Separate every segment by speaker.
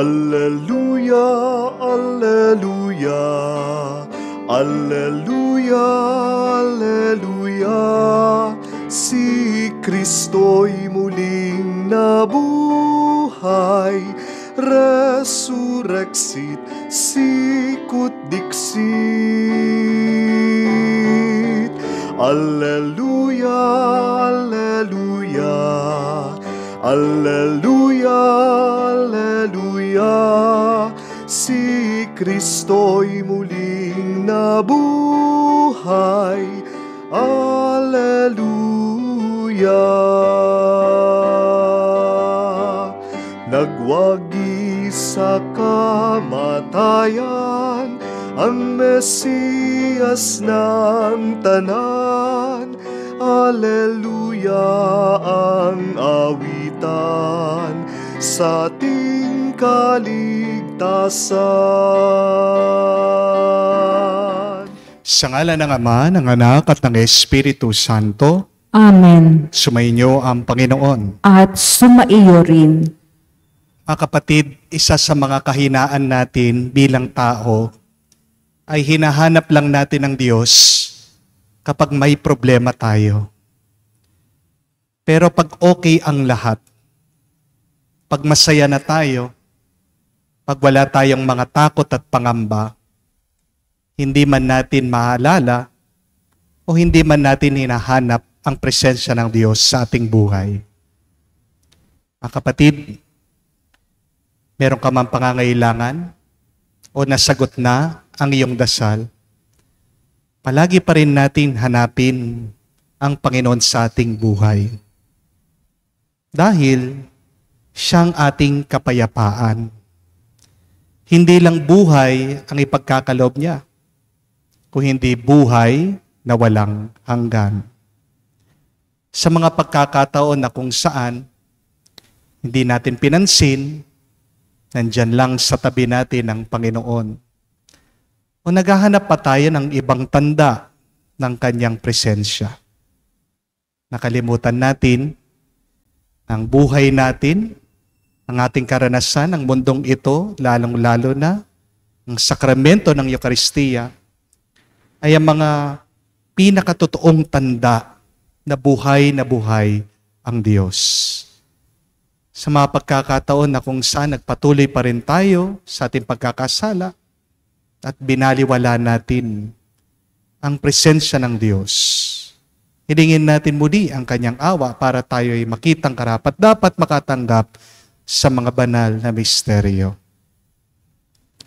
Speaker 1: Alleluia, Alleluia, Alleluia, Alleluia. Si Kristo'y muling nabuhay, resurrexit sicut dixit. Alleluia, Alleluia, Alleluia, Alleluia. Si Kristo'y muling nabuhay, Alleluia. Nagwagi sa kamatayan ang Mesiyas ng tanan. Alleluia ang awitan sa ating kaligtasan.
Speaker 2: Sa ngalan ng Ama, ng Anak at ng Espiritu Santo.
Speaker 3: Amen.
Speaker 2: Sumainyo ang Panginoon.
Speaker 3: At sumaiyo rin.
Speaker 2: Mga kapatid, isa sa mga kahinaan natin bilang tao ay hinahanap lang natin ang Diyos kapag may problema tayo. Pero pag okay ang lahat, pag masaya na tayo, pag wala tayong mga takot at pangamba, hindi man natin maalala o hindi man natin hinahanap ang presensya ng Diyos sa ating buhay. Mga kapatid, meron ka mang pangangailangan o nasagot na ang iyong dasal, palagi pa rin natin hanapin ang Panginoon sa ating buhay. Dahil siyang ating kapayapaan. Hindi lang buhay ang ipagkakaloob niya, kung hindi buhay na walang hanggan. Sa mga pagkakataon na kung saan hindi natin pinansin, nandyan lang sa tabi natin ang Panginoon. O naghahanap pa tayo ng ibang tanda ng kanyang presensya. Nakalimutan natin ang buhay natin, ang ating karanasan, ang mundong ito, lalong-lalo na ang sakramento ng Eucharistia, ay ang mga pinakatotoong tanda na buhay ang Diyos. Sa mga pagkakataon na kung saan nagpatuloy pa rin tayo sa ating pagkakasala at binaliwala natin ang presensya ng Diyos, hilingin natin muli ang kanyang awa para tayo ay makitang karapat-dapat makatanggap sa mga banal na misteryo.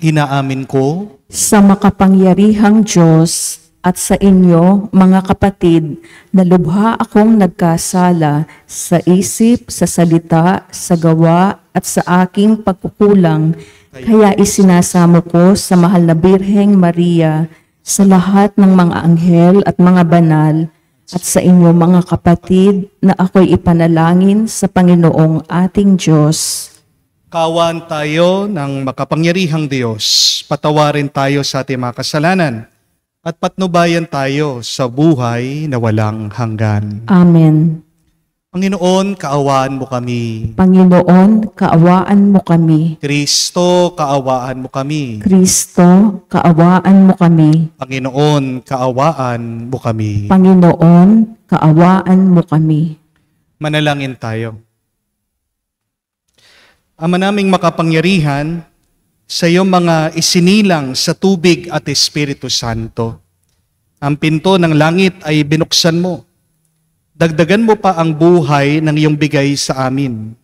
Speaker 2: Inaamin ko
Speaker 3: Sa makapangyarihang Diyos at sa inyo, mga kapatid, na lubha akong nagkasala sa isip, sa salita, sa gawa, at sa aking pagkukulang, kaya isinasamo ko sa mahal na Birheng Maria, sa lahat ng mga anghel at mga banal, at sa inyo mga kapatid, na ako'y ipanalangin sa Panginoong ating Diyos.
Speaker 2: kawan tayo ng makapangyarihang Diyos, patawarin tayo sa ating mga kasalanan, at patnubayan tayo sa buhay na walang hanggan.
Speaker 3: Amen.
Speaker 2: Panginoon, kaawaan mo kami.
Speaker 3: Panginoon, kaawaan mo kami.
Speaker 2: Kristo, kaawaan mo kami.
Speaker 3: Kristo, kaawaan mo kami.
Speaker 2: Panginoon, kaawaan mo kami.
Speaker 3: Panginoon, kaawaan mo kami.
Speaker 2: Manalangin tayo. Ama naming makapangyarihan, sa iyong mga isinilang sa tubig at Espiritu Santo, ang pinto ng langit ay binuksan mo. Dagdagan mo pa ang buhay ng iyong bigay sa amin,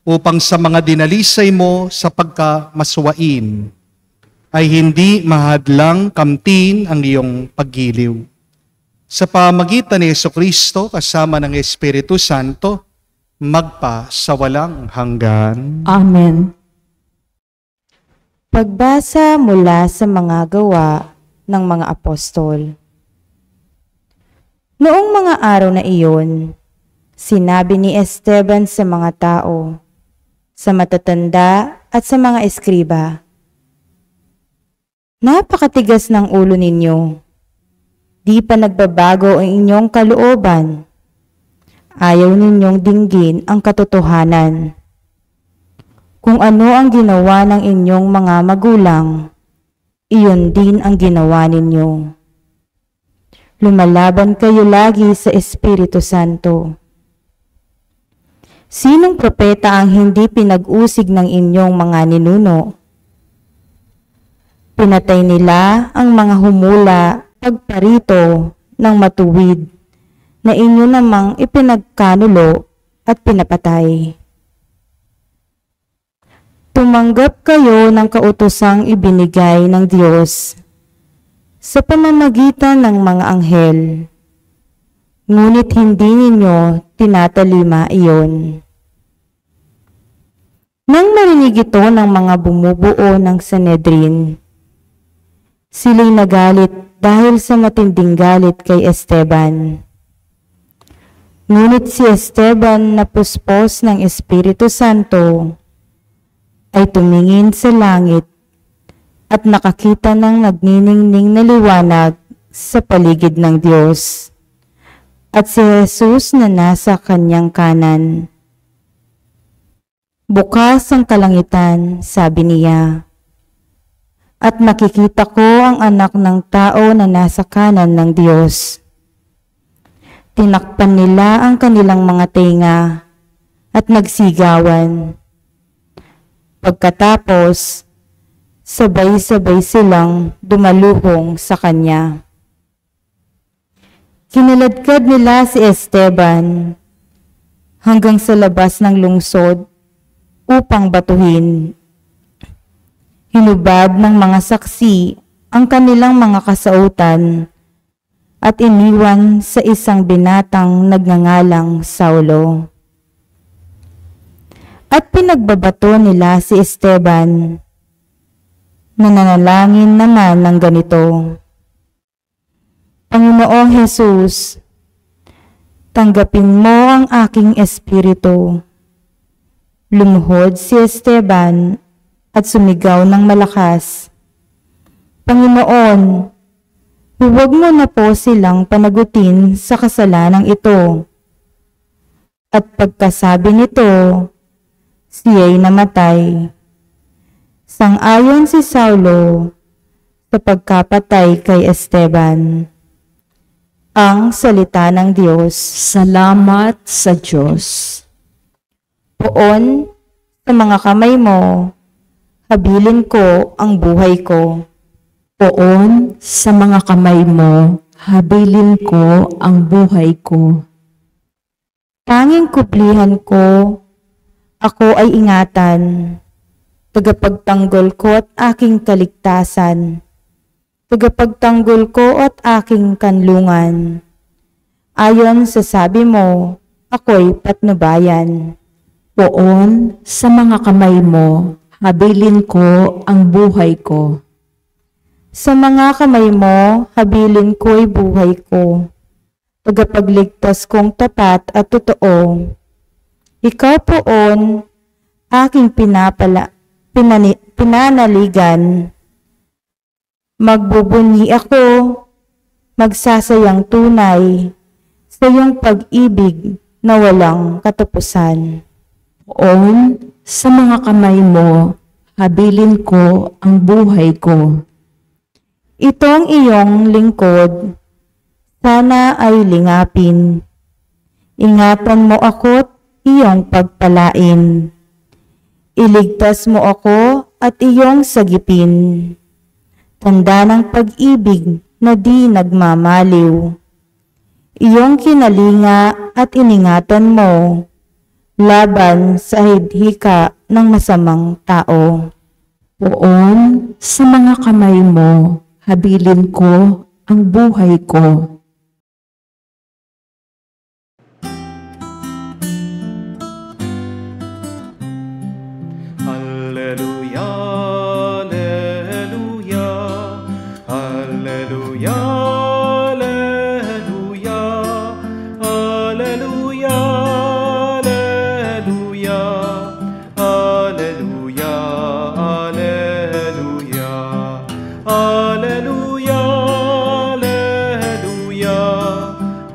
Speaker 2: upang sa mga dinalisay mo sa pagkamaswain, ay hindi mahadlang kamtin ang iyong paggiliw. Sa pamagitan ni Jesucristo kasama ng Espiritu Santo, magpa sa walang hanggan.
Speaker 3: Amen.
Speaker 4: Pagbasa mula sa mga gawa ng mga apostol. Noong mga araw na iyon, sinabi ni Esteban sa mga tao, sa matatanda at sa mga eskriba, "Napakatigas ng ulo ninyo. Di pa nagbabago ang inyong kalooban. Ayaw ninyong dinggin ang katotohanan. Kung ano ang ginawa ng inyong mga magulang, iyon din ang ginawa ninyo. Lumalaban kayo lagi sa Espiritu Santo. Sinong propeta ang hindi pinag-usig ng inyong mga ninuno? Pinatay nila ang mga humula pagparito ng matuwid na inyo namang ipinagkanulo at pinapatay. Tumanggap kayo ng kautosang ibinigay ng Diyos sa pamamagitan ng mga anghel, ngunit hindi ninyo tinatalima iyon. Nang marinig ito ng mga bumubuo ng Sanhedrin, sila'y nagalit dahil sa matinding galit kay Esteban. Ngunit si Esteban na puspos ng Espiritu Santo ay tumingin sa langit at nakakita ng nagniningning na liwanag sa paligid ng Diyos at si Jesus na nasa kanyang kanan. Bukas ang kalangitan, sabi niya, at makikita ko ang anak ng tao na nasa kanan ng Diyos. Tinakpan nila ang kanilang mga tenga at nagsigawan. Pagkatapos, sabay-sabay silang dumaluhong sa kanya. Kinaladkad nila si Esteban hanggang sa labas ng lungsod upang batuhin. Hinubad ng mga saksi ang kanilang mga kasautan at iniwan sa isang binatang nagngangalang Saulo. At pinagbabato nila si Esteban, nananalangin naman ng ganito: Panginoong Jesus, tanggapin mo ang aking espiritu. Lumuhod si Esteban at sumigaw ng malakas, Panginoon, huwag mo na po silang panagutin sa kasalanang ito. At pagkasabi nito, siya'y namatay. Sang-ayon si Saulo sa pagkapatay kay Esteban. Ang salita ng Diyos.
Speaker 3: Salamat sa Diyos.
Speaker 4: Poon sa mga kamay mo, habilin ko ang buhay ko.
Speaker 3: Poon sa mga kamay mo, habilin ko ang buhay ko.
Speaker 4: Tanging kublihan ko, ako ay ingatan, tagapagtanggol ko at aking kaligtasan, tagapagtanggol ko at aking kanlungan. Ayon sa sabi mo, ako'y patnubayan.
Speaker 3: Poon sa mga kamay mo, habilin ko ang buhay ko.
Speaker 4: Sa mga kamay mo, habilin ko'y buhay ko, tagapagligtas kong tapat at totoo. Ikaw poon, aking pinanaligan. Magbubunyi ako, magsasayang tunay sa iyong pag-ibig na walang katapusan.
Speaker 3: Poon sa mga kamay mo, habilin ko ang buhay ko.
Speaker 4: Itong iyong lingkod, sana ay lingapin. Ingatan mo ako't iyong pagpalain. Iligtas mo ako at iyong sagipin. Tanda ng pag-ibig na di nagmamaliw. Iyong kinalinga at iningatan mo laban sa hidhika ng masamang tao.
Speaker 3: Poon sa mga kamay mo, habilin ko ang buhay ko.
Speaker 1: Alleluia, alleluia, alleluia, alleluia, alleluia, alleluia, alleluia, alleluia, alleluia,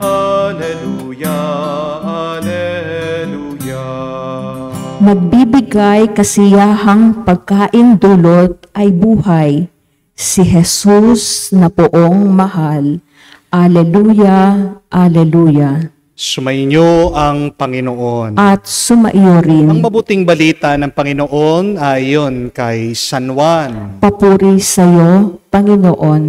Speaker 1: alleluia, alleluia, alleluia.
Speaker 3: magbibigay kasiyahang pagkain dulot ay buhay. Si Jesus na poong mahal. Alleluia, alleluia.
Speaker 2: Sumainyo ang Panginoon.
Speaker 3: At sumaiyo rin.
Speaker 2: Ang mabuting balita ng Panginoon ay ayon kay San Juan.
Speaker 3: Papuri sa iyo, Panginoon.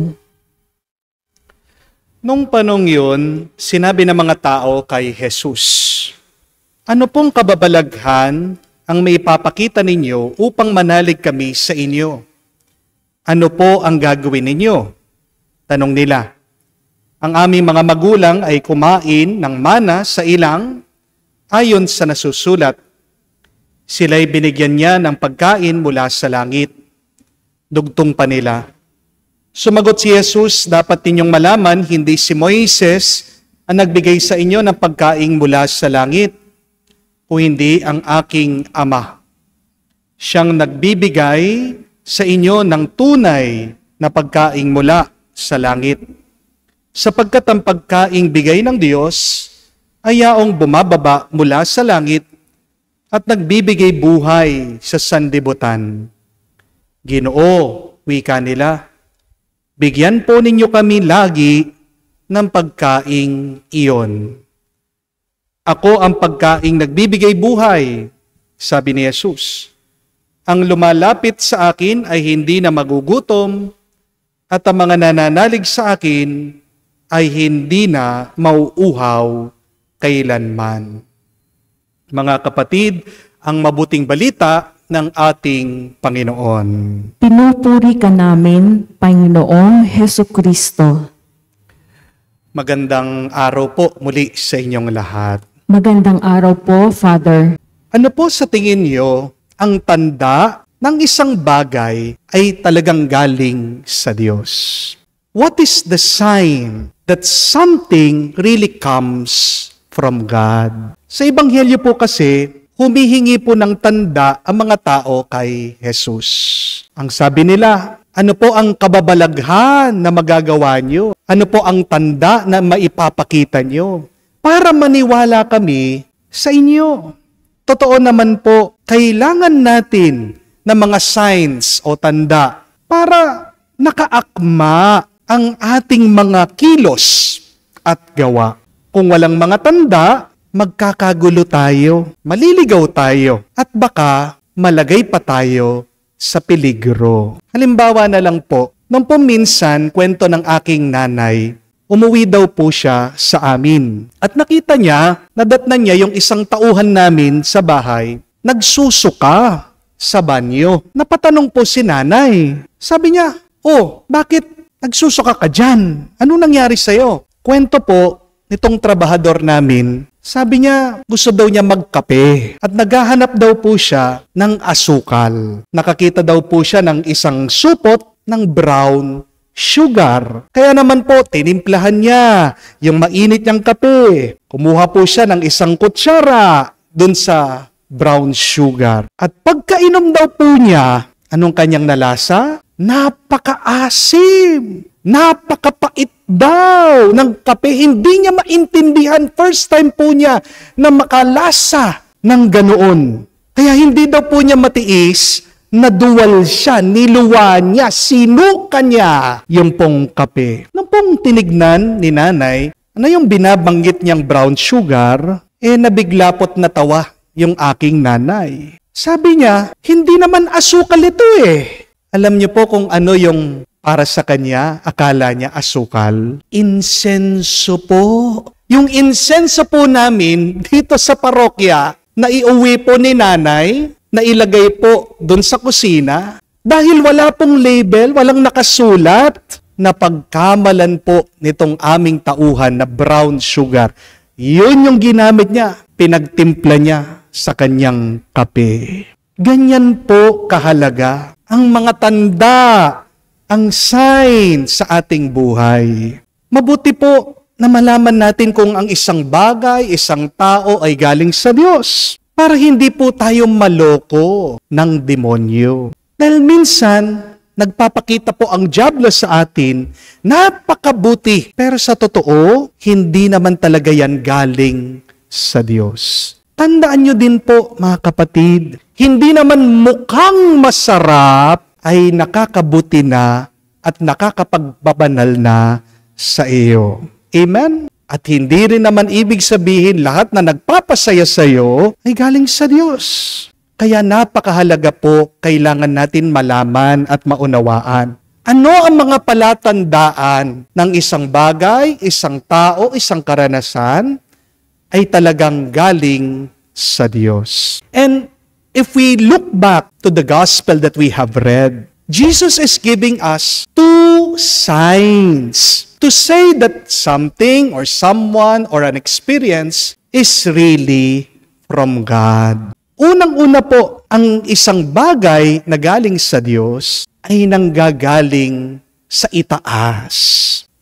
Speaker 2: Nung panong yun, sinabi ng mga tao kay Jesus, "Ano pong kababalaghan ang may ipapakita ninyo upang manalig kami sa inyo? Ano po ang gagawin ninyo?" Tanong nila. "Ang aming mga magulang ay kumain ng mana sa ilang ayon sa nasusulat. Sila'y binigyan niya ng pagkain mula sa langit." Dugtong pa nila. Sumagot si Jesus, "Dapat ninyong malaman, hindi si Moises ang nagbigay sa inyo ng pagkain mula sa langit, o hindi ang aking Ama. Siyang nagbibigay sa inyo ng tunay na pagkain mula sa langit. Sapagkat ang pagkaing bigay ng Diyos ay yaong bumababa mula sa langit at nagbibigay buhay sa sanlibutan." "Ginoo," wika nila, "bigyan po ninyo kami lagi ng pagkaing iyon." "Ako ang pagkaing nagbibigay buhay," sabi ni Jesus. "Ang lumalapit sa akin ay hindi na magugutom, at ang mga nananalig sa akin ay hindi na mauuhaw kailanman." Mga kapatid, ang mabuting balita ng ating Panginoon.
Speaker 3: Pinupuri ka namin, Panginoong Hesukristo.
Speaker 2: Magandang araw po muli sa inyong lahat.
Speaker 3: Magandang araw po, Father.
Speaker 2: Ano po sa tingin niyo ang tanda ng isang bagay ay talagang galing sa Diyos? What is the sign that something really comes from God? Sa Ebanghelyo po kasi, humihingi po ng tanda ang mga tao kay Jesus. Ang sabi nila, "Ano po ang kababalaghan na magagawa nyo? Ano po ang tanda na maipapakita nyo? Para maniwala kami sa inyo." Totoo naman po, kailangan natin ng mga signs o tanda para nakaakma ang ating mga kilos at gawa. Kung walang mga tanda, magkakagulo tayo, maliligaw tayo, at baka malagay pa tayo sa peligro. Halimbawa na lang po, nung minsan kwento ng aking nanay, umuwi daw po siya sa amin. At nakita niya, nadatnan niya yung isang tauhan namin sa bahay, nagsusuka sa banyo. Napatanong po si nanay. Sabi niya, "Oh, bakit nagsusuka ka dyan? Anong nangyari sa'yo?" Kwento po nitong trabahador namin, sabi niya gusto daw niya magkape at naghahanap daw po siya ng asukal. Nakakita daw po siya ng isang supot ng brown sugar. Kaya naman po, tinimplahan niya yung mainit niyang kape. Kumuha po siya ng isang kutsara dun sa brown sugar. At pagkainom daw po niya, anong kanyang nalasa? Napakaasim! Napakapait daw ng kape. Hindi niya maintindihan. First time po niya na makalasa ng ganoon. Kaya hindi daw po niya matiis, naduwal siya, niluwa niya, sinuka niya yung pong kape. Nung pong tinignan ni nanay, ano yung binabanggit niyang brown sugar, nabigla po't natawa yung aking nanay. Sabi niya, hindi naman asukal ito eh. Alam niyo po kung ano yung para sa kanya, akala niya asukal? Insenso po. Yung insenso po namin dito sa parokya, na iuwi po ni nanay, na ilagay po doon sa kusina, dahil wala pong label, walang nakasulat, na pagkamalan po nitong aming tauhan na brown sugar. Yun yung ginamit niya, pinagtimpla niya sa kanyang kape. Ganyan po kahalaga ang mga tanda, ang sign sa ating buhay. Mabuti po na malaman natin kung ang isang bagay, isang tao ay galing sa Diyos para hindi po tayo maloko ng demonyo. Dahil minsan, nagpapakita po ang dyablo sa atin, napakabuti. Pero sa totoo, hindi naman talaga yan galing sa Diyos. Tandaan nyo din po, mga kapatid, hindi naman mukhang masarap ay nakakabuti na at nakakapagbabanal na sa iyo. Amen? At hindi rin naman ibig sabihin lahat na nagpapasaya sa iyo ay galing sa Diyos. Kaya napakahalaga po, kailangan natin malaman at maunawaan. Ano ang mga palatandaan ng isang bagay, isang tao, isang karanasan ay talagang galing sa Diyos. And if we look back to the gospel that we have read, Jesus is giving us two signs to say that something or someone or an experience is really from God. Unang-una po, ang isang bagay na galing sa Diyos ay nanggagaling sa itaas.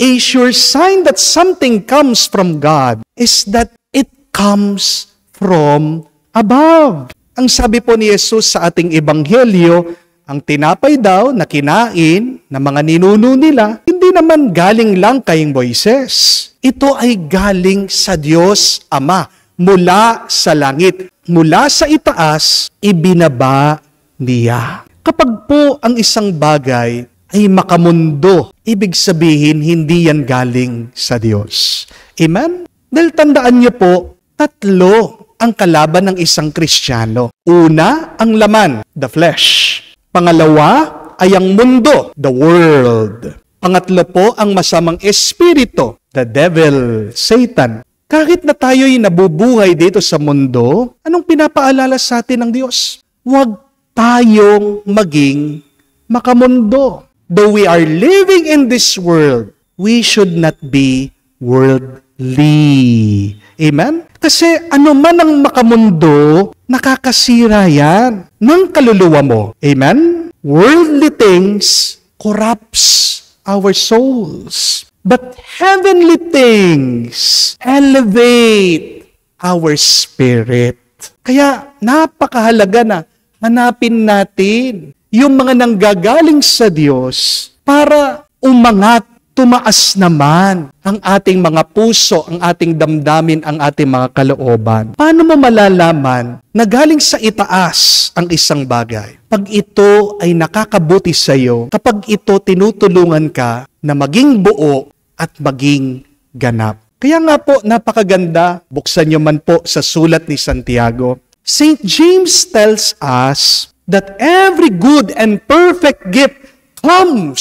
Speaker 2: A sure sign that something comes from God is that it comes from above. Ang sabi po ni Jesus sa ating ebanghelyo, ang tinapay daw na kinain ng mga ninuno nila, hindi naman galing lang kay Moises. Ito ay galing sa Diyos Ama, mula sa langit, mula sa itaas, ibinaba niya. Kapag po ang isang bagay ay makamundo, ibig sabihin hindi yan galing sa Diyos. Amen? Dahil tandaan niyo po, tatlo ang kalaban ng isang Kristiyano. Una, ang laman, the flesh. Pangalawa ay ang mundo, the world. Pangatlo po ang masamang espiritu, the devil, Satan. Kahit na tayo'y nabubuhay dito sa mundo, anong pinapaalala sa atin ng Diyos? Huwag tayong maging makamundo. Though we are living in this world, we should not be worldly. Amen? Kasi ano man ang makamundo, nakakasira yan ng kaluluwa mo. Amen? Worldly things corrupts our souls. But heavenly things elevate our spirit. Kaya napakahalaga na hanapin natin yung mga nanggagaling sa Diyos para umangat, tumaas naman ang ating mga puso, ang ating damdamin, ang ating mga kalooban. Paano mo malalaman na galing sa itaas ang isang bagay? Pag ito ay nakakabuti sa iyo, kapag ito tinutulungan ka na maging buo at maging ganap. Kaya nga po, napakaganda, buksan niyo man po sa sulat ni Santiago. St. James tells us that every good and perfect gift comes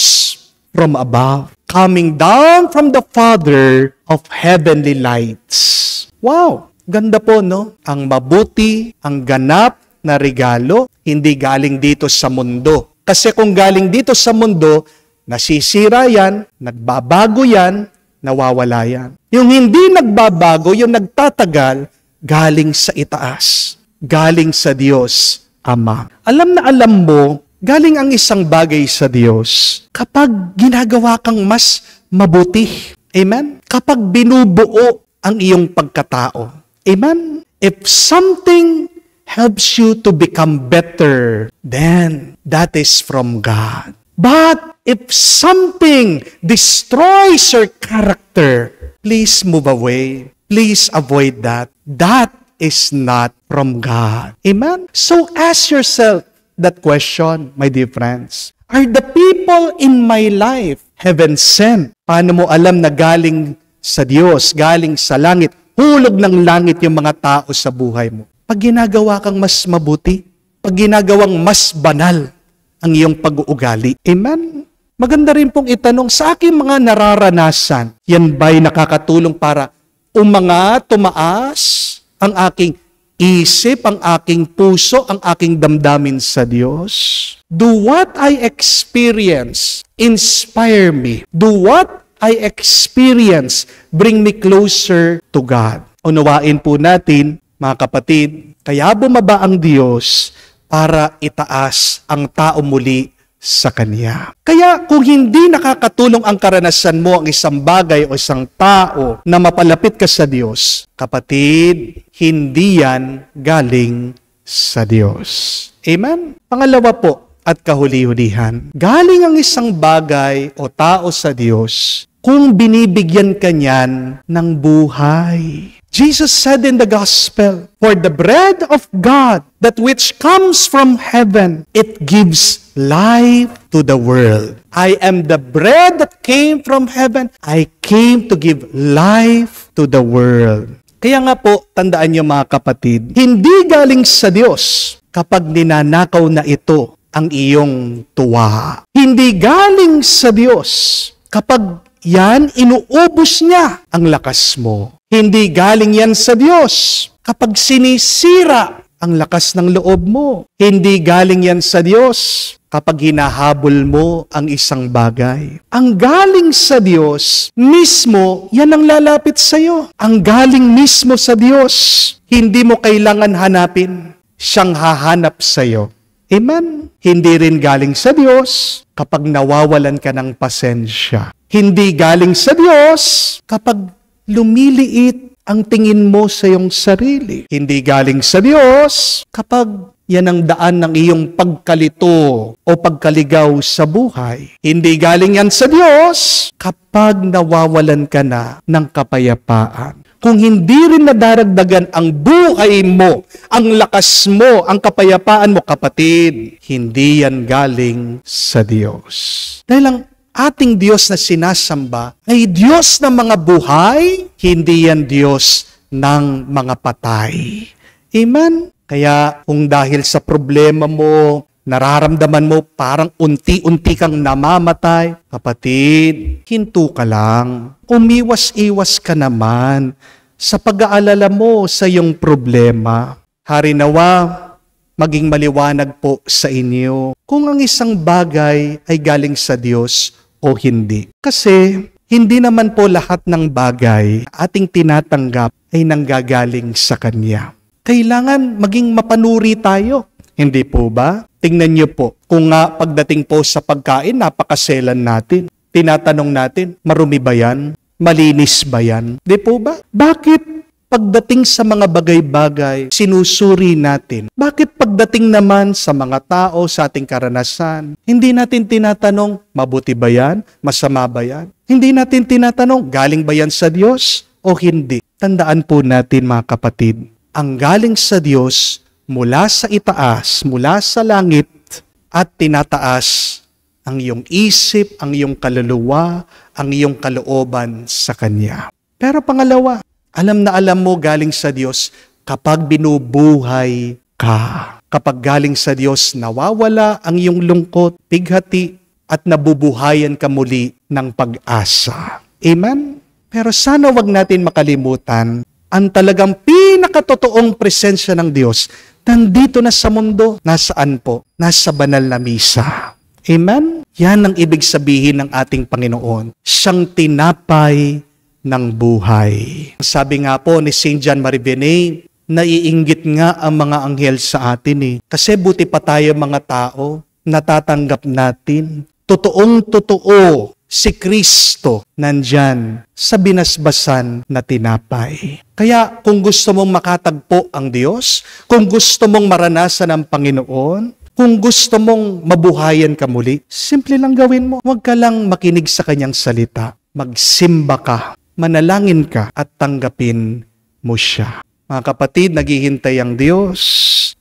Speaker 2: from above, coming down from the Father of heavenly lights. Wow! Ganda po, no? Ang mabuti, ang ganap na regalo, hindi galing dito sa mundo. Kasi kung galing dito sa mundo, nasisira yan, nagbabago yan, nawawala yan. Yung hindi nagbabago, yung nagtatagal, galing sa itaas, galing sa Diyos Ama. Alam na alam mo, galing ang isang bagay sa Diyos kapag ginagawa kang mas mabuti. Amen? Kapag binubuo ang iyong pagkatao. Amen? If something helps you to become better, then that is from God. But if something destroys your character, please move away. Please avoid that. That is not from God. Amen? So ask yourself that question, my dear friends. Are the people in my life heaven sent? Paano mo alam na galing sa Diyos, galing sa langit, hulog ng langit yung mga tao sa buhay mo? Pag ginagawa kang mas mabuti, pag ginagawang mas banal ang iyong pag-uugali. Amen? Maganda rin pong itanong sa aking mga nararanasan, yan ba'y nakakatulong para umangat, tumaas ang aking isip, ang aking puso, ang aking damdamin sa Diyos? Do what I experience inspire me? Do what I experience bring me closer to God? Unawain po natin, mga kapatid, kaya bumaba ang Diyos para itaas ang tao muli sa Kanya. Kaya kung hindi nakakatulong ang karanasan mo, ang isang bagay o isang tao na mapalapit ka sa Diyos, kapatid, hindi yan galing sa Diyos. Amen? Pangalawa po, at kahuli-hulihan, galing ang isang bagay o tao sa Diyos kung binibigyan ka niyan ng buhay. Jesus said in the gospel, "For the bread of God, that which comes from heaven, it gives life to the world. I am the bread that came from heaven. I came to give life to the world." Kaya nga po, tandaan niyo mga kapatid, hindi galing sa Diyos kapag ninanakaw na ito ang iyong tuwa. Hindi galing sa Diyos kapag yan inuubos niya ang lakas mo. Hindi galing yan sa Diyos kapag sinisira ang lakas ng loob mo. Hindi galing yan sa Diyos kapag hinahabol mo ang isang bagay. Ang galing sa Diyos mismo, yan ang lalapit sa iyo. Ang galing mismo sa Diyos, hindi mo kailangan hanapin. Siyang hahanap sa iyo. Amen? Hindi rin galing sa Diyos kapag nawawalan ka ng pasensya. Hindi galing sa Diyos kapag lumiliit ang tingin mo sa iyong sarili. Hindi galing sa Diyos kapag yan ang daan ng iyong pagkalito o pagkaligaw sa buhay. Hindi galing yan sa Diyos kapag nawawalan ka na ng kapayapaan. Kung hindi rin nadaragdagan ang buhay mo, ang lakas mo, ang kapayapaan mo, kapatid, hindi yan galing sa Diyos. Dahil ang ating Diyos na sinasamba ay Diyos ng mga buhay, hindi yan Diyos ng mga patay. Amen? Kaya kung dahil sa problema mo, nararamdaman mo parang unti-unti kang namamatay, kapatid, hinto ka lang. Umiwas-iwas ka naman sa pag-aalala mo sa iyong problema. Harinawa, maging maliwanag po sa inyo kung ang isang bagay ay galing sa Diyos o hindi. Kasi hindi naman po lahat ng bagay ating tinatanggap ay nanggagaling sa Kanya. Kailangan maging mapanuri tayo. Hindi po ba? Tingnan niyo po, kung nga pagdating po sa pagkain, napakaselan natin. Tinatanong natin, marumi ba yan? Malinis ba yan? Di po ba? Bakit pagdating sa mga bagay-bagay, sinusuri natin? Bakit pagdating naman sa mga tao, sa ating karanasan, hindi natin tinatanong, mabuti ba yan? Masama ba yan? Hindi natin tinatanong, galing ba yan sa Diyos o hindi? Tandaan po natin mga kapatid, ang galing sa Diyos mula sa itaas, mula sa langit, at tinataas ang iyong isip, ang iyong kaluluwa, ang iyong kalooban sa Kanya. Pero pangalawa, alam na alam mo galing sa Diyos kapag binubuhay ka. Kapag galing sa Diyos, nawawala ang iyong lungkot, bighati, at nabubuhayan ka muli ng pag-asa. Amen? Pero sana wag natin makalimutan ang talagang pinakatotoong presensya ng Diyos nandito na sa mundo. Nasaan po? Nasa banal na misa. Amen? Yan ang ibig sabihin ng ating Panginoon. Siyang tinapay ng buhay. Sabi nga po ni St. John Marie Vianney, naiinggit nga ang mga anghel sa atin Kasi buti pa tayo mga tao, natatanggap natin. Totoong-totoo si Kristo nandyan sa binasbasan na tinapay. Kaya kung gusto mong makatagpo ang Diyos, kung gusto mong maranasan ang Panginoon, kung gusto mong mabuhayan ka muli, simple lang gawin mo. Huwag ka lang makinig sa Kanyang salita. Magsimba ka, manalangin ka, at tanggapin mo siya. Mga kapatid, naghihintay ang Diyos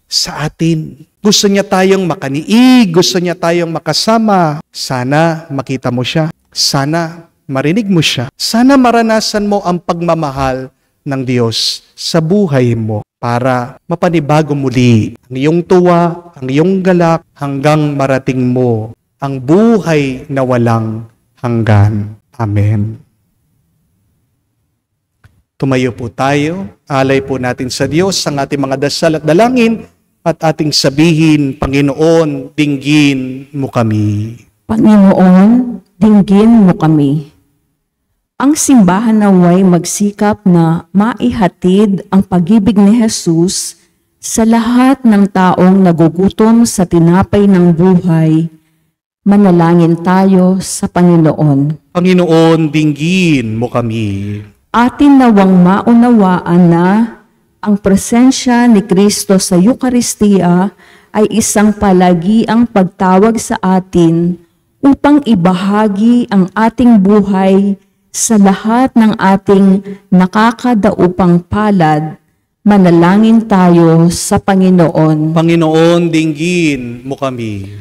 Speaker 2: sa atin. Gusto niya tayong makaniig, gusto niya tayong makasama. Sana makita mo siya. Sana marinig mo siya. Sana maranasan mo ang pagmamahal ng Diyos sa buhay mo para mapanibago muli ang iyong tuwa, ang iyong galak, hanggang marating mo ang buhay na walang hanggan. Amen. Tumayo po tayo, alay po natin sa Diyos ang ating mga dasal at dalangin at ating sabihin, Panginoon, dinggin mo kami.
Speaker 3: Panginoon, dinggin mo kami. Ang simbahan naway magsikap na maihatid ang pag-ibig ni Jesus sa lahat ng taong nagugutom sa tinapay ng buhay. Manalangin tayo sa Panginoon.
Speaker 2: Panginoon, dinggin mo kami.
Speaker 3: Atin nawang maunawaan na ang presensya ni Kristo sa Eucharistia ay isang palagiang pagtawag sa atin upang ibahagi ang ating buhay sa lahat ng ating nakakadaupang palad, manalangin tayo sa Panginoon.
Speaker 2: Panginoon, dinggin mo kami.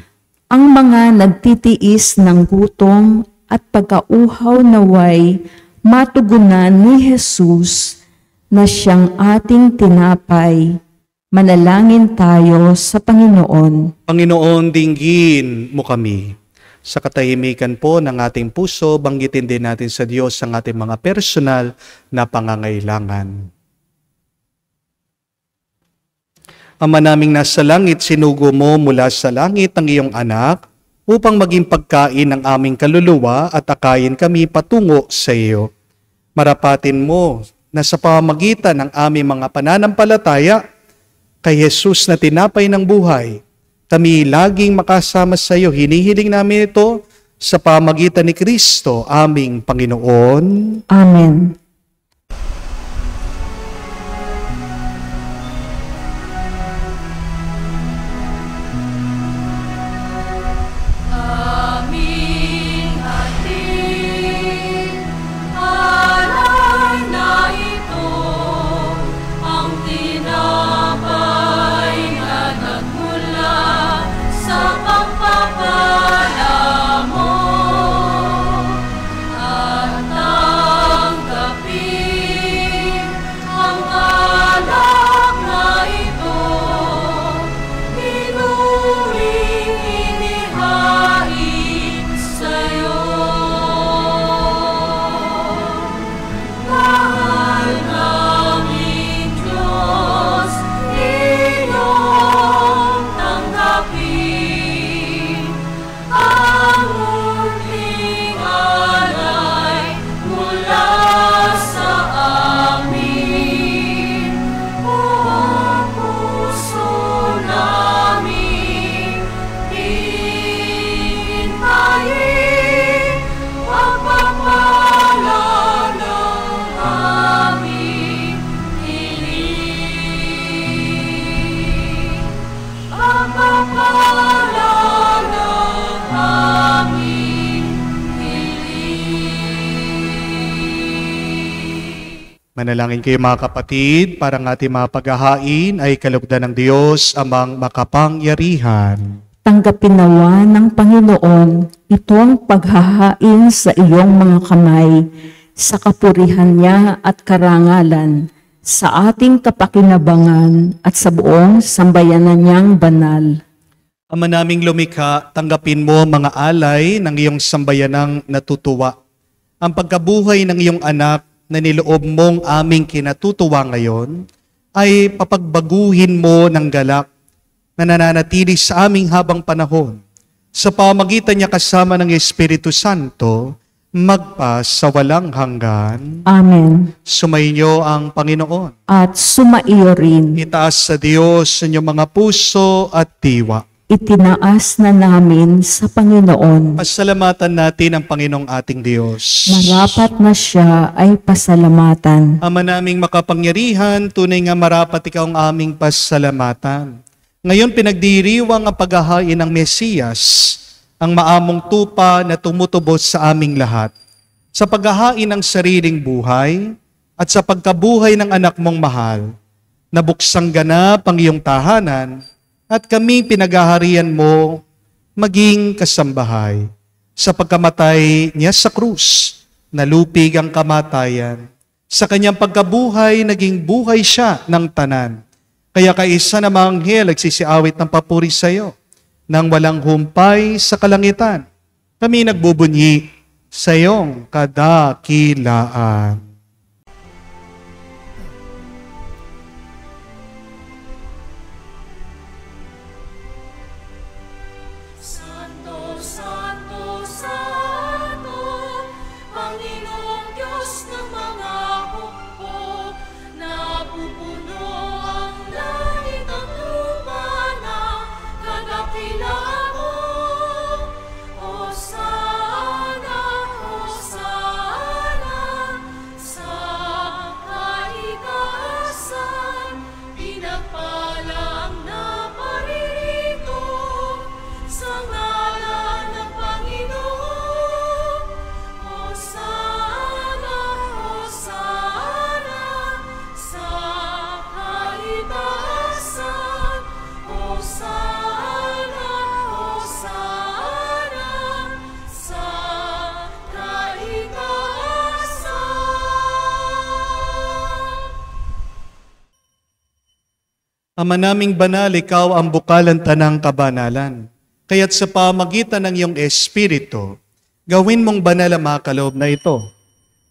Speaker 3: Ang mga nagtitiis ng gutom at pagkauhaw naway matugunan ni Jesus na siyang ating tinapay. Manalangin tayo sa Panginoon.
Speaker 2: Panginoon, dinggin mo kami. Sa katahimikan po ng ating puso, banggitin din natin sa Diyos ang ating mga personal na pangangailangan. Ama naming nasa langit, sinugo mo mula sa langit ang iyong anak upang maging pagkain ng aming kaluluwa at akayin kami patungo sa iyo. Marapatin mo na sa pamamagitan ng aming mga pananampalataya kay Jesus na tinapay ng buhay, kami laging makasama sa iyo. Hinihiling namin ito sa pamamagitan ni Kristo, aming Panginoon.
Speaker 3: Amen.
Speaker 2: Manalangin kayo mga kapatid, para ng ating mga paghahain ay kalugdan ng Diyos amang makapangyarihan.
Speaker 3: Tanggapin nawa ng Panginoon itong paghahain sa iyong mga kamay, sa kapurihan niya at karangalan, sa ating kapakinabangan at sa buong sambayanan niyang banal.
Speaker 2: Ama naming lumikha, tanggapin mo mga alay ng iyong sambayanang natutuwa. Ang pagkabuhay ng iyong anak na niloob mong aming kinatutuwa ngayon, ay papagbaguhin mo ng galak na nananatili sa aming habang panahon. Sa pamagitan niya kasama ng Espiritu Santo, magpa sa walang hanggan.
Speaker 3: Amen.
Speaker 2: Sumainyo ang Panginoon.
Speaker 3: At sumaiyo rin.
Speaker 2: Itaas sa Diyos sa inyong mga puso at diwa.
Speaker 3: Itinaas na namin sa Panginoon.
Speaker 2: Pasalamatan natin ang Panginoong ating Diyos.
Speaker 3: Marapat na siya ay pasalamatan.
Speaker 2: Ama naming makapangyarihan, tunay nga marapat ikaw ang aming pasalamatan. Ngayon pinagdiriwang ang paghahain ng Mesiyas, ang maamong tupa na tumutubos sa aming lahat. Sa paghahain ng sariling buhay at sa pagkabuhay ng anak mong mahal, nabuksang ganap ang iyong tahanan, at kami pinaghaharian mo maging kasambahay. Sa pagkamatay niya sa krus, nalupig ang kamatayan. Sa kanyang pagkabuhay, naging buhay siya ng tanan. Kaya kaisa na mga anghel nagsisiawit ng papuri sa iyo. Nang walang humpay sa kalangitan, kami nagbubunyi sa iyong kadakilaan. Ama naming banal, ikaw ang bukalan tanang kabanalan. Kaya't sa pamagitan ng iyong Espiritu, gawin mong banal ang mga kaloob na ito,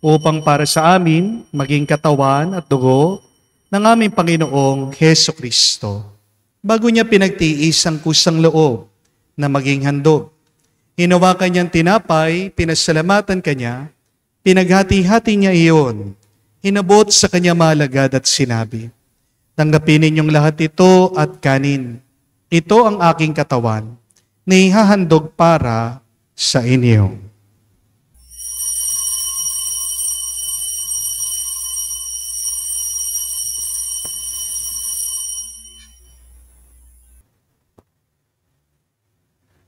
Speaker 2: upang para sa amin maging katawan at dugo ng aming Panginoong Heso Kristo. Bago niya pinagtiis ang kusang loob na maging handog, hinawakan niyang tinapay, pinasalamatan kanya, pinaghati-hati niya iyon, hinabot sa kanya malagad at sinabi, "Tanggapin ninyong lahat ito at kanin. Ito ang aking katawan, na ihahandog para sa inyo."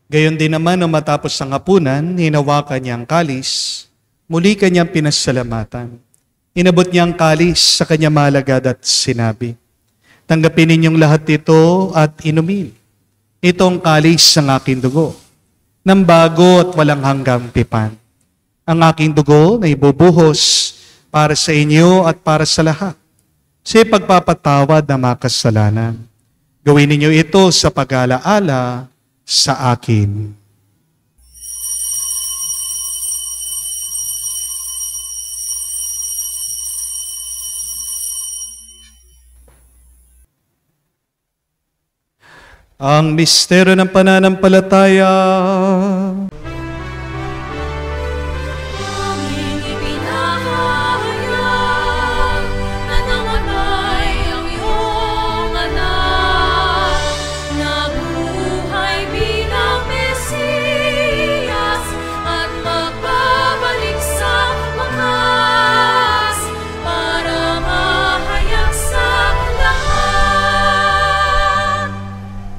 Speaker 2: Gayon din naman nung matapos ang hapunan, hinawakan niya ang kalis, muli kanyang pinasalamatan. Inabot niya ang kalis sa kanya malagad at sinabi, "Tanggapin ninyong lahat ito at inumin. Ito ang kalis ng aking dugo, ng bago at walang hanggang tipan. Ang aking dugo na ibubuhos para sa inyo at para sa lahat, sa pagpapatawad ng mga kasalanan. Gawin ninyo ito sa pag-alaala sa akin." Ang misteryo ng pananampalataya.
Speaker 5: Aming ipinahayag na namatay ang iyong anak, nabuhay bilang Mesiyas at magbabalik sa wakas para mahayag sa lahat.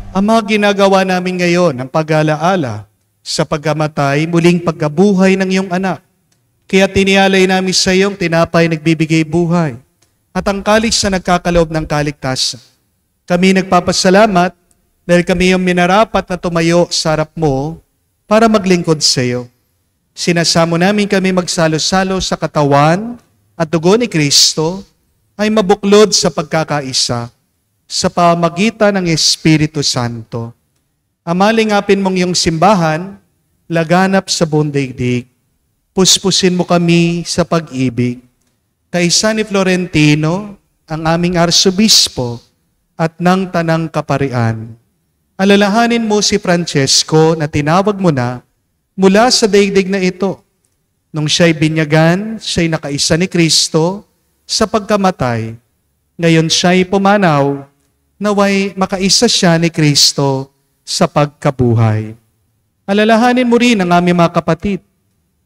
Speaker 2: Ama, ginagawa namin ngayon ang pag-alaala sa pagkamatay, muling pagkabuhay ng iyong anak. Kaya tinialay namin sa iyong tinapay nagbibigay buhay at ang kalis na nagkakaloob ng kaligtasan. Kami nagpapasalamat dahil kami yung minarapat na tumayo sa harap mo para maglingkod sa iyo. Sinasamo namin kami magsalo-salo sa katawan at dugo ni Kristo ay mabuklod sa pagkakaisa sa pamagitan ng Espiritu Santo. Ama, lingapin mong iyong simbahan, laganap sa buong daigdig. Puspusin mo kami sa pag-ibig. Kaisa ni Florentino, ang aming arsobispo, at ng tanang kaparian. Alalahanin mo si Francesco na tinawag mo na mula sa daigdig na ito. Nung siya'y binyagan, siya'y nakaisa ni Kristo sa pagkamatay. Ngayon siya'y pumanaw, naway makaisa siya ni Kristo sa pagkabuhay. Alalahanin mo rin ang aming mga kapatid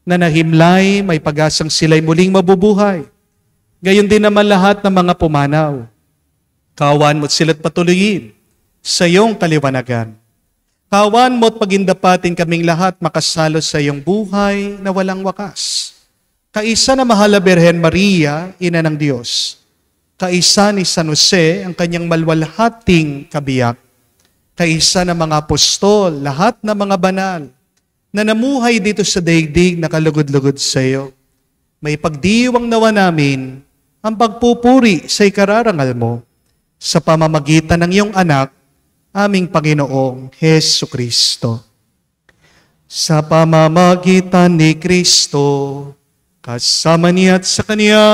Speaker 2: na nahimlay, may pag-asang sila'y muling mabubuhay. Gayon din naman lahat ng mga pumanaw. Kawan mo't sila't patuloyin sa iyong kaliwanagan. Kawan mo't pagindapatin kaming lahat makasalo sa iyong buhay na walang wakas. Kaisa na mahal na Birhen Maria, Ina ng Diyos. Kaisa ni San Jose, ang kanyang malwalhating kabiyak. Kaisa ng mga apostol, lahat ng mga banal, na namuhay dito sa daigdig na kalugod-lugod sa iyo. May pagdiwang nawa namin ang pagpupuri sa ikararangal mo sa pamamagitan ng iyong anak, aming Panginoong Heso Kristo. Sa pamamagitan ni Kristo, kasama niya at sa Kanya,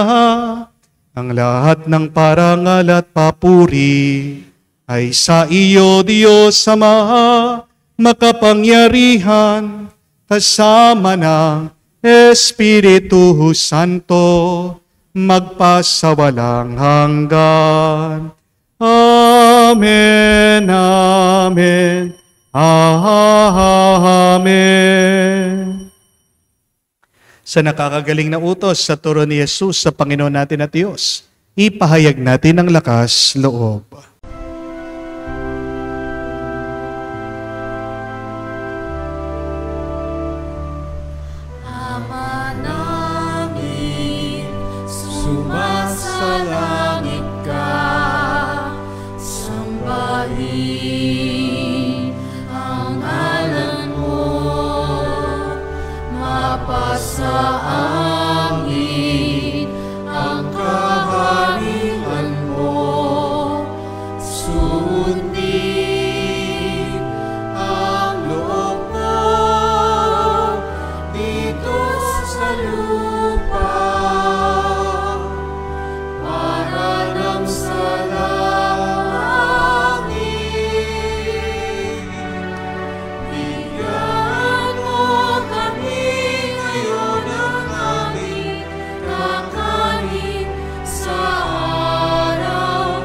Speaker 2: ang lahat ng parangal at papuri ay sa iyo, Diyos Ama, makapangyarihan, kasama ng Espiritu Santo, magpasawalang hanggan. Amen, amen, amen. Sa nakakagaling na utos sa turo ni Jesus sa Panginoon natin at Diyos, ipahayag natin ang lakas loob.
Speaker 5: Ama namin, sumasalangit ka, sambahin ang ngalan mo, mapasa amin ang kaharian mo, sa lupa, para nang sa langit. Bigyan mo kami ngayon ng aming kakanin sa araw-araw.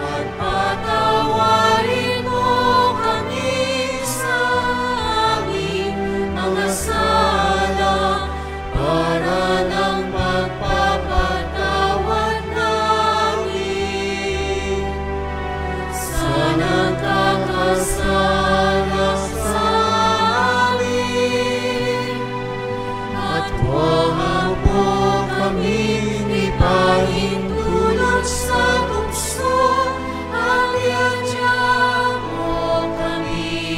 Speaker 5: At patawarin mo kami sa aming mga sala, para ng pagpapatawad namin sa nagkakasala sa amin. At huwag mo kaming ipahintulot sa tukso, at iadya mo kami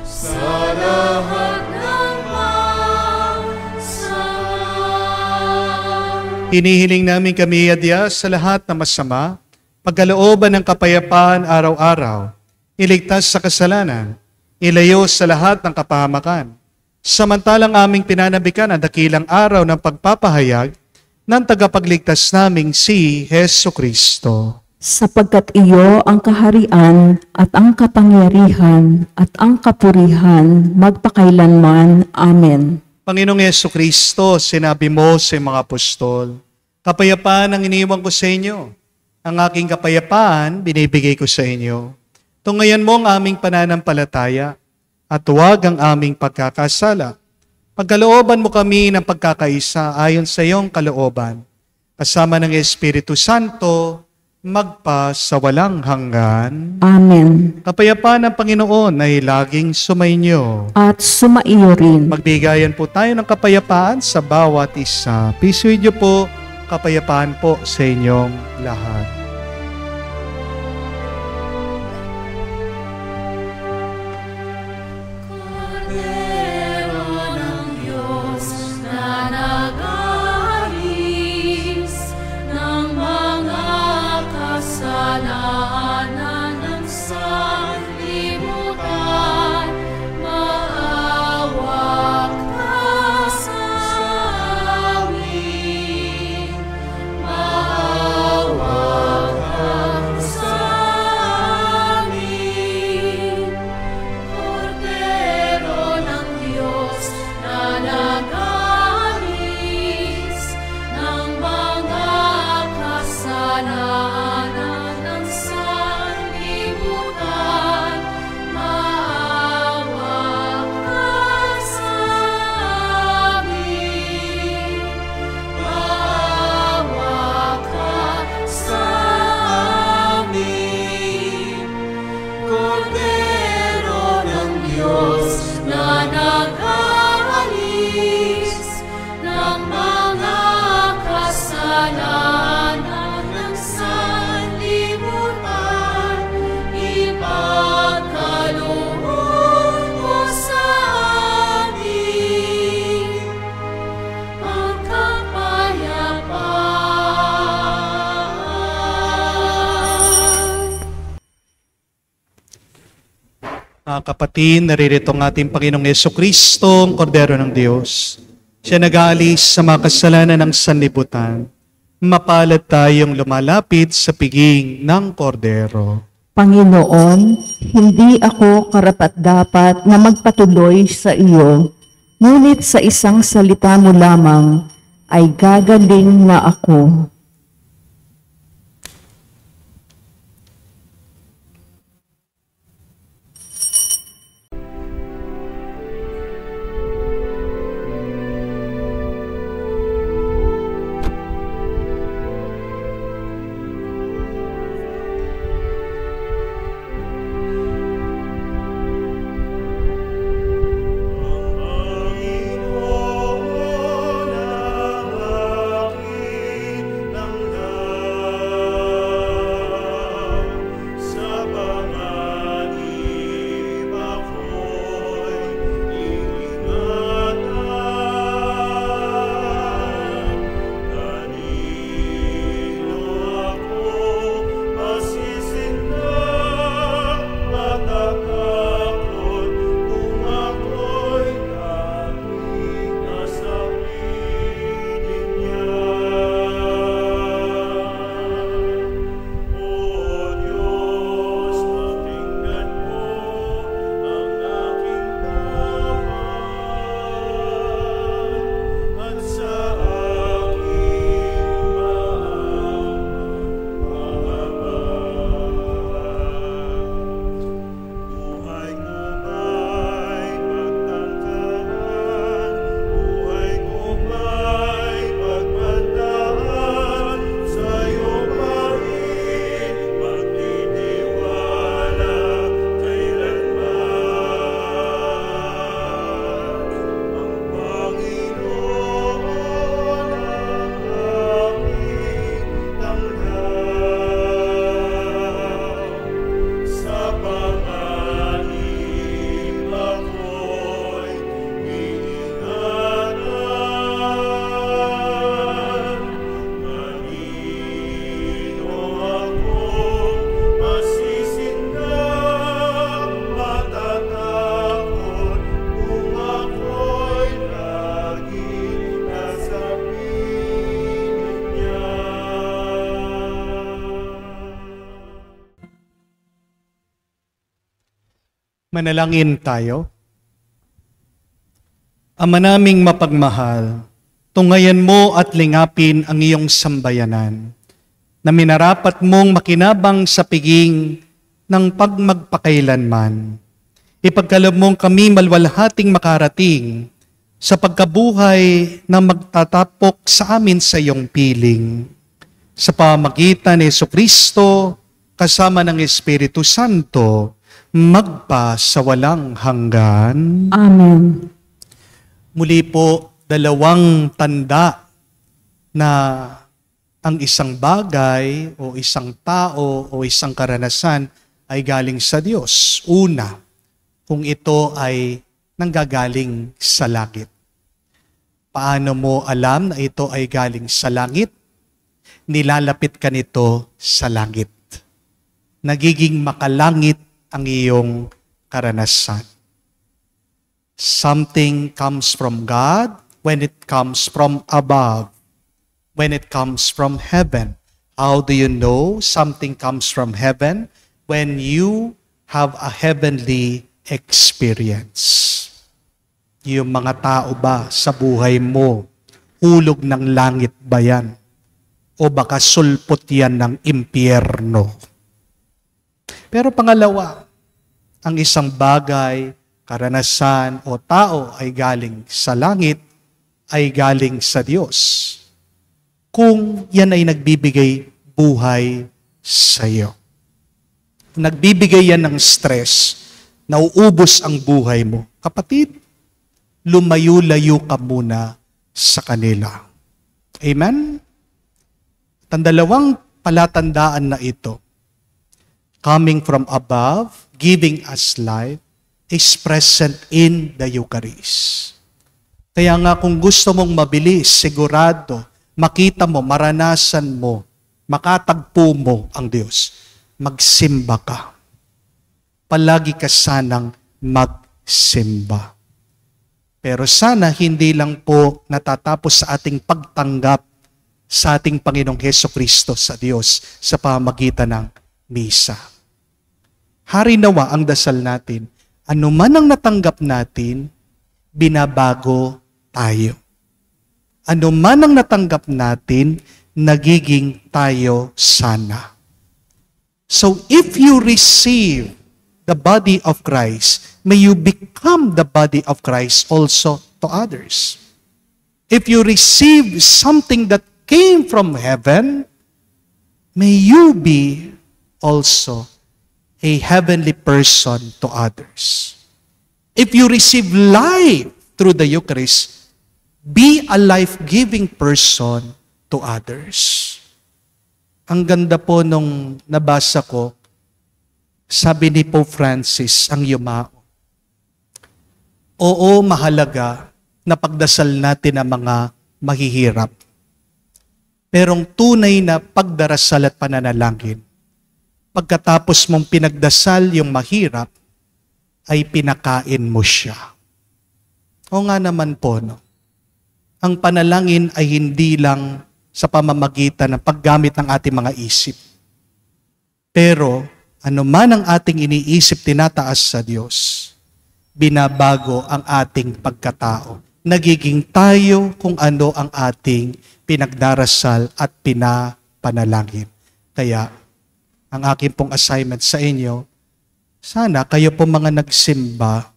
Speaker 5: sa lahat ng masama.
Speaker 2: Hinihiling namin kami adya sa lahat na masama, pagkalooban ng kapayapaan araw-araw, iligtas sa kasalanan, ilayo sa lahat ng kapahamakan. Samantalang aming pinanabikan ang dakilang araw ng pagpapahayag ng tagapagligtas naming si Hesu Kristo.
Speaker 3: Sapagkat iyo ang kaharian at ang kapangyarihan at ang kapurihan magpakailanman. Amen.
Speaker 2: Panginoong Hesu Kristo, sinabi mo sa mga apostol, kapayapaan ang iniwan ko sa inyo. Ang aking kapayapaan binibigay ko sa inyo. Tungayan mo ang aming pananampalataya at huwag ang aming pagkakasala. Pagkalooban mo kami ng pagkakaisa ayon sa iyong kalooban, kasama ng Espiritu Santo, magpa sa walang hanggan.
Speaker 3: Amen.
Speaker 2: Kapayapaan ng Panginoon ay laging sumainyo.
Speaker 3: At sumaiyo rin.
Speaker 2: Magbigayan po tayo ng kapayapaan sa bawat isa. Peace with you po, kapayapaan po sa inyong lahat.
Speaker 5: Kordero ng Diyos na nag-aalis ng mga kasalanan ng sanlibutan, maawa ka sa amin. Maawa ka sa amin. Kordero ng Diyos na nag-aalis ng mga kasalanan ng sanlibutan, maawa ka sa amin. Maawa ka sa amin. Kordero ng Diyos na nag-aalis ng mga kasalanan ng sanlibutan, ipagkaloob mo sa amin ang kapayapaan.
Speaker 2: Mga kapatid, naririto ang ating Panginoong Jesucristo, ang Kordero ng Diyos. Siya nag-aalis sa mga kasalanan ng sanlibutan. Mapalad tayong lumalapit sa piging ng Kordero.
Speaker 3: Panginoon, hindi ako karapat-dapat na magpatuloy sa iyo, ngunit sa isang salita mo lamang ay gagaling na ako.
Speaker 1: Panginoon ang aking
Speaker 2: Manalangin tayo. Ama naming mapagmahal, tungayan mo at lingapin ang iyong sambayanan na minarapat mong makinabang sa piging ng pagmagpakailanman. Ipagkaloob mong kami malwalhating makarating sa pagkabuhay na magtatapok sa amin sa iyong piling. Sa pamagitan ni Jesucristo, kasama ng Espiritu Santo, magpa sa walang hanggan.
Speaker 3: Amen.
Speaker 2: Muli po, dalawang tanda na ang isang bagay o isang tao o isang karanasan ay galing sa Diyos. Una, kung ito ay nanggagaling sa langit. Paano mo alam na ito ay galing sa langit? Nilalapit ka nito sa langit. Nagiging makalangit ang iyong karanasan. Something comes from God when it comes from above, when it comes from heaven. How do you know something comes from heaven? When you have a heavenly experience. Yung mga tao ba sa buhay mo, hulog ng langit ba yan? O baka sulpot yan ng impyerno? Pero pangalawa, ang isang bagay, karanasan o tao ay galing sa langit, ay galing sa Diyos. Kung yan ay nagbibigay buhay sa iyo. Nagbibigay yan ng stress, nauubos ang buhay mo. Kapatid, lumayo-layo ka muna sa kanila. Amen? At ang dalawang palatandaan na ito, coming from above, giving us life, is present in the Eucharist. Kaya nga kung gusto mong mabilis, sigurado, makita mo, maranasan mo, makatagpo mo ang Diyos, magsimba ka. Palagi ka sanang magsimba. Pero sana hindi lang po natatapos sa ating pagtanggap sa ating Panginoong Hesukristo sa Diyos sa pamagitan ng misa. Hari nawa ang dasal natin. Ano man ang natanggap natin, binabago tayo. Ano man ang natanggap natin, nagiging tayo sana. So if you receive the body of Christ, may you become the body of Christ also to others. If you receive something that came from heaven, may you be also a heavenly person to others. If you receive life through the Eucharist, be a life-giving person to others. Ang ganda po nung nabasa ko, sabi ni Pope Francis, ang yumao. Oo, mahalaga na pagdasal natin ang mga mahihirap. Perong tunay na pagdarasal at pananalangin, pagkatapos mong pinagdasal yung mahirap, ay pinakain mo siya. O nga naman po, no? Ang panalangin ay hindi lang sa pamamagitan ng paggamit ng ating mga isip. Pero, ano man ang ating iniisip, tinataas sa Diyos, binabago ang ating pagkatao. Nagiging tayo kung ano ang ating pinagdarasal at pinapanalangin. Kaya, ang aking pong assignment sa inyo, sana kayo po mga nagsimba,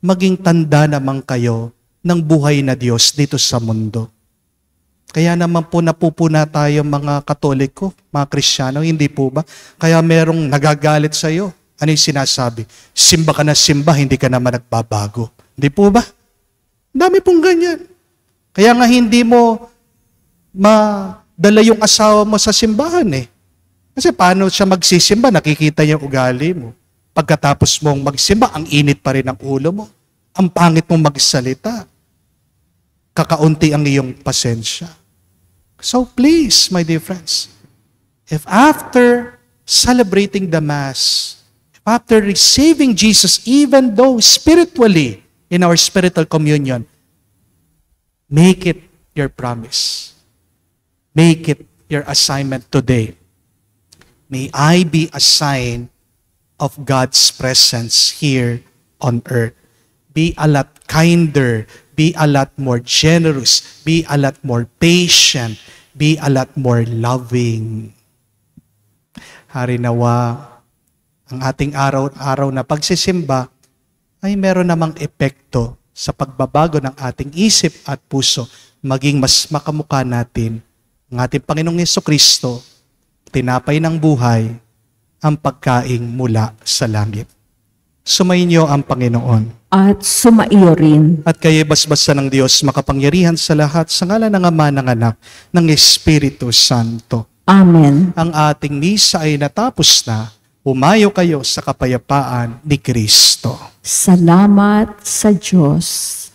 Speaker 2: maging tanda naman kayo ng buhay na Diyos dito sa mundo. Kaya naman po napupuna tayo mga Katoliko, mga Kristiyano, hindi po ba? Kaya merong nagagalit sa iyo. Ano yung sinasabi? Simba ka na simba, hindi ka naman nagbabago. Hindi po ba? Dami pong ganyan. Kaya nga hindi mo madala yung asawa mo sa simbahan eh. Kasi paano siya magsisimba, nakikita niya yung ugali mo. Pagkatapos mong magsimba, ang init pa rin ang ulo mo. Ang pangit mong magsalita. Kakaunti ang iyong pasensya. So please, my dear friends, if after celebrating the Mass, if after receiving Jesus, even though spiritually in our spiritual communion, make it your promise. Make it your assignment today. May I be assigned of God's presence here on earth. Be a lot kinder, be a lot more generous, be a lot more patient, be a lot more loving. Hari nawa, ang ating araw-araw na pagsisimba ay meron namang epekto sa pagbabago ng ating isip at puso, maging mas makamukha natin ang ating Panginoong Jesucristo, tinapay ng buhay, ang pagkaing mula sa langit. Sumainyo ang Panginoon.
Speaker 3: At sumaiyo rin.
Speaker 2: At kayo'y basbasa ng Diyos, makapangyarihan sa lahat, sa ngalan ng Ama, ng Anak, ng Espiritu Santo.
Speaker 3: Amen.
Speaker 2: Ang ating misa ay natapos na. Humayo kayo sa kapayapaan ni Kristo.
Speaker 3: Salamat sa Diyos.